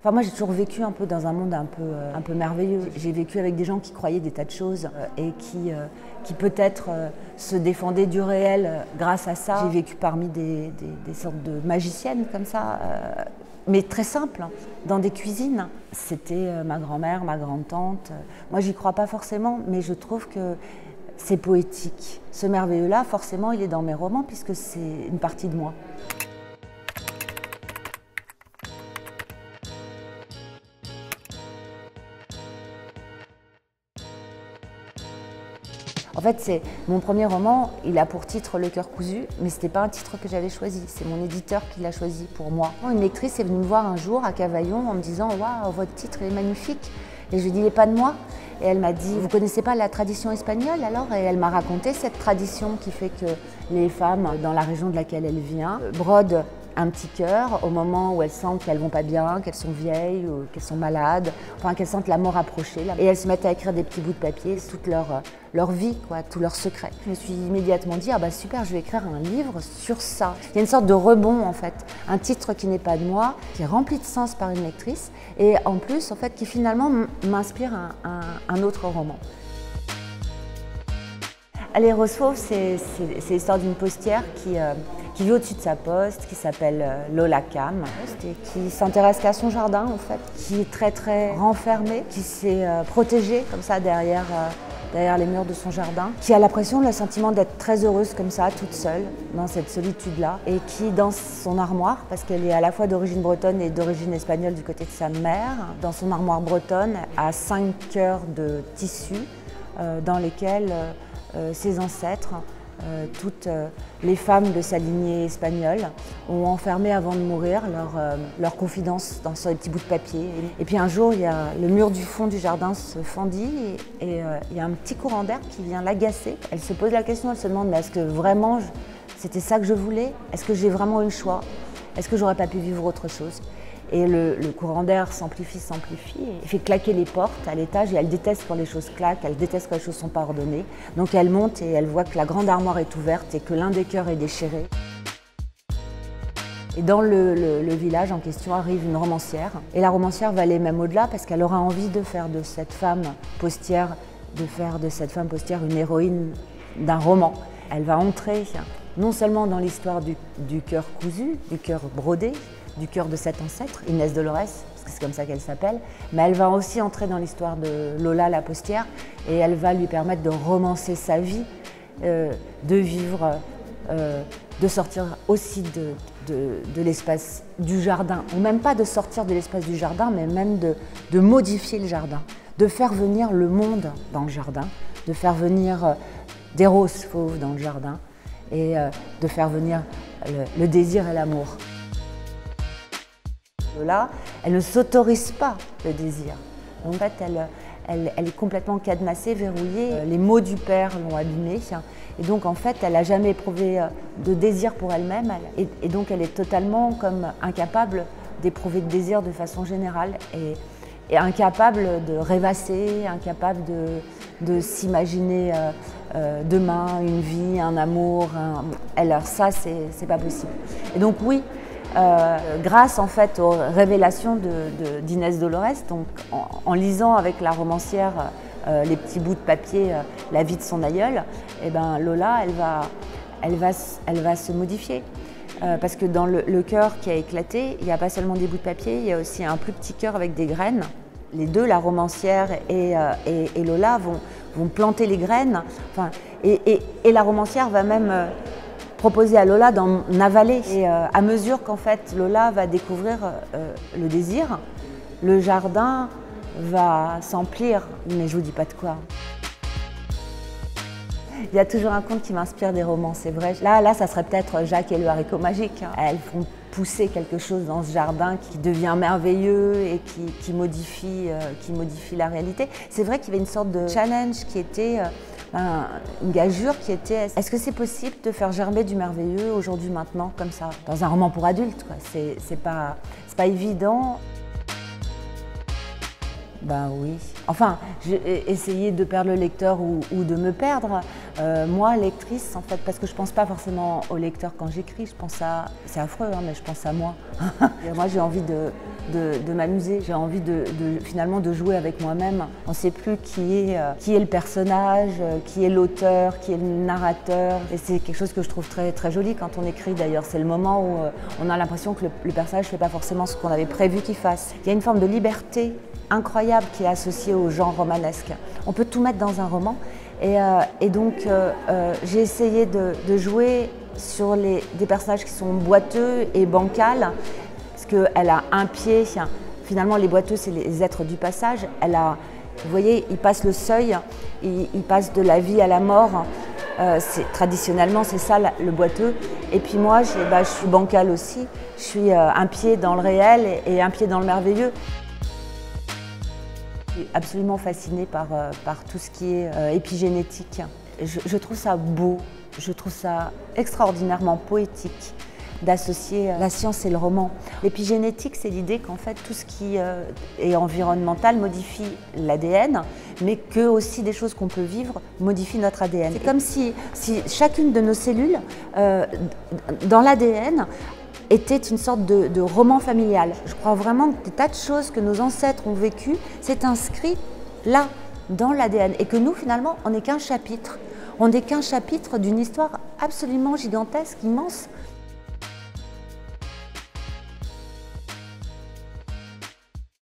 Enfin, moi, j'ai toujours vécu un peu dans un monde un peu merveilleux. J'ai vécu avec des gens qui croyaient des tas de choses et qui peut-être se défendaient du réel grâce à ça. J'ai vécu parmi des sortes de magiciennes comme ça, mais très simples, dans des cuisines. C'était ma grand-mère, ma grande-tante. Moi, j'y crois pas forcément, mais je trouve que c'est poétique. Ce merveilleux-là, forcément, il est dans mes romans puisque c'est une partie de moi. En fait, c'est mon premier roman, il a pour titre Le cœur cousu, mais ce n'était pas un titre que j'avais choisi, c'est mon éditeur qui l'a choisi pour moi. Une lectrice est venue me voir un jour à Cavaillon en me disant « Waouh, votre titre est magnifique !» Et je lui ai dit « Il n'est pas de moi !» Et elle m'a dit « Vous ne connaissez pas la tradition espagnole alors ?» Et elle m'a raconté cette tradition qui fait que les femmes, dans la région de laquelle elle vient, brodent un petit cœur au moment où elles sentent qu'elles vont pas bien, qu'elles sont vieilles ou qu'elles sont malades, enfin qu'elles sentent la mort approcher. Et elles se mettent à écrire des petits bouts de papier, toute leur vie, quoi, tous leurs secrets. Je me suis immédiatement dit, ah bah super, je vais écrire un livre sur ça. Il y a une sorte de rebond en fait, un titre qui n'est pas de moi, qui est rempli de sens par une lectrice et en plus en fait qui finalement m'inspire un autre roman. Allez, Rose Fauve, c'est l'histoire d'une postière qui vit au-dessus de sa poste, qui s'appelle Lola Cam, et qui s'intéresse qu'à son jardin en fait, qui est très renfermée, qui s'est protégée comme ça derrière les murs de son jardin, qui a l'impression, le sentiment d'être très heureuse comme ça, toute seule, dans cette solitude-là, et qui, dans son armoire, parce qu'elle est à la fois d'origine bretonne et d'origine espagnole du côté de sa mère, dans son armoire bretonne, a 5 cœurs de tissu dans lesquels ses ancêtres, toutes les femmes de sa lignée espagnole ont enfermé avant de mourir leur confidence dans ces petits bouts de papier. Et puis un jour, le mur du fond du jardin se fendit et il y a un petit courant d'air qui vient l'agacer. Elle se pose la question, elle se demande mais est-ce que vraiment c'était ça que je voulais? Est-ce que j'ai vraiment eu le choix? Est-ce que j'aurais pas pu vivre autre chose? Et le courant d'air s'amplifie, et fait claquer les portes à l'étage et elle déteste quand les choses claquent, elle déteste quand les choses ne sont pas ordonnées. Donc elle monte et elle voit que la grande armoire est ouverte et que l'un des cœurs est déchiré. Et dans le village en question arrive une romancière. Et la romancière va aller même au-delà parce qu'elle aura envie de faire de cette femme postière, une héroïne d'un roman. Elle va entrer non seulement dans l'histoire du cœur cousu, du cœur brodé, du cœur de cet ancêtre, Inès Dolores, parce que c'est comme ça qu'elle s'appelle, mais elle va aussi entrer dans l'histoire de Lola la postière et elle va lui permettre de romancer sa vie, de vivre, de sortir aussi de l'espace du jardin, ou même pas de sortir de l'espace du jardin, mais même de modifier le jardin, de faire venir le monde dans le jardin, de faire venir des roses fauves dans le jardin et de faire venir le désir et l'amour. Lola, elle ne s'autorise pas le désir. En fait, elle est complètement cadenassée, verrouillée. Les mots du père l'ont abîmée. Et donc, en fait, elle n'a jamais éprouvé de désir pour elle-même. Et donc, elle est totalement comme incapable d'éprouver de désir de façon générale. Et incapable de rêvasser, incapable de s'imaginer demain une vie, un amour. Alors ça, c'est pas possible. Et donc, oui. Grâce en fait aux révélations d'Inès Dolores, donc en lisant avec la romancière les petits bouts de papier, la vie de son aïeul, et ben Lola, elle va se modifier. Parce que dans le cœur qui a éclaté, il n'y a pas seulement des bouts de papier, il y a aussi un plus petit cœur avec des graines. Les deux, la romancière et Lola, vont planter les graines. Enfin, et la romancière va même proposer à Lola d'en avaler. Et à mesure qu'en fait Lola va découvrir le désir, le jardin va s'emplir, mais je vous dis pas de quoi. Il y a toujours un conte qui m'inspire des romans, c'est vrai. Là, ça serait peut-être Jacques et le haricot magique. Elles font pousser quelque chose dans ce jardin qui devient merveilleux et qui modifie la réalité. C'est vrai qu'il y avait une sorte de challenge qui était une gageure qui était est-ce que c'est possible de faire germer du merveilleux aujourd'hui, maintenant, comme ça, dans un roman pour adultes, quoi. C'est pas évident. Ben oui. Enfin, j'ai essayé de perdre le lecteur ou de me perdre. Moi, lectrice, en fait, parce que je ne pense pas forcément au lecteur quand j'écris, je pense à... C'est affreux, hein, mais je pense à moi. Moi, j'ai envie de m'amuser, j'ai envie finalement de jouer avec moi-même. On ne sait plus qui est le personnage, qui est l'auteur, qui est le narrateur. Et c'est quelque chose que je trouve très, très joli quand on écrit d'ailleurs. C'est le moment où on a l'impression que le personnage ne fait pas forcément ce qu'on avait prévu qu'il fasse. Il y a une forme de liberté incroyable qui est associée au genre romanesque. On peut tout mettre dans un roman et donc j'ai essayé de jouer sur des personnages qui sont boiteux et bancals parce qu'elle a un pied, finalement les boiteux c'est les êtres du passage, vous voyez, ils passent le seuil, ils passent de la vie à la mort. Traditionnellement, c'est ça le boiteux. Et puis moi, je suis bancale aussi. Je suis un pied dans le réel et un pied dans le merveilleux. Je suis absolument fascinée par tout ce qui est épigénétique. Je trouve ça beau, je trouve ça extraordinairement poétique d'associer la science et le roman. L'épigénétique, c'est l'idée qu'en fait tout ce qui est environnemental modifie l'ADN, mais que aussi des choses qu'on peut vivre modifient notre ADN. C'est comme si chacune de nos cellules, dans l'ADN, était une sorte de roman familial. Je crois vraiment que des tas de choses que nos ancêtres ont vécues, c'est inscrit là, dans l'ADN, et que nous, finalement, on n'est qu'un chapitre. On n'est qu'un chapitre d'une histoire absolument gigantesque, immense,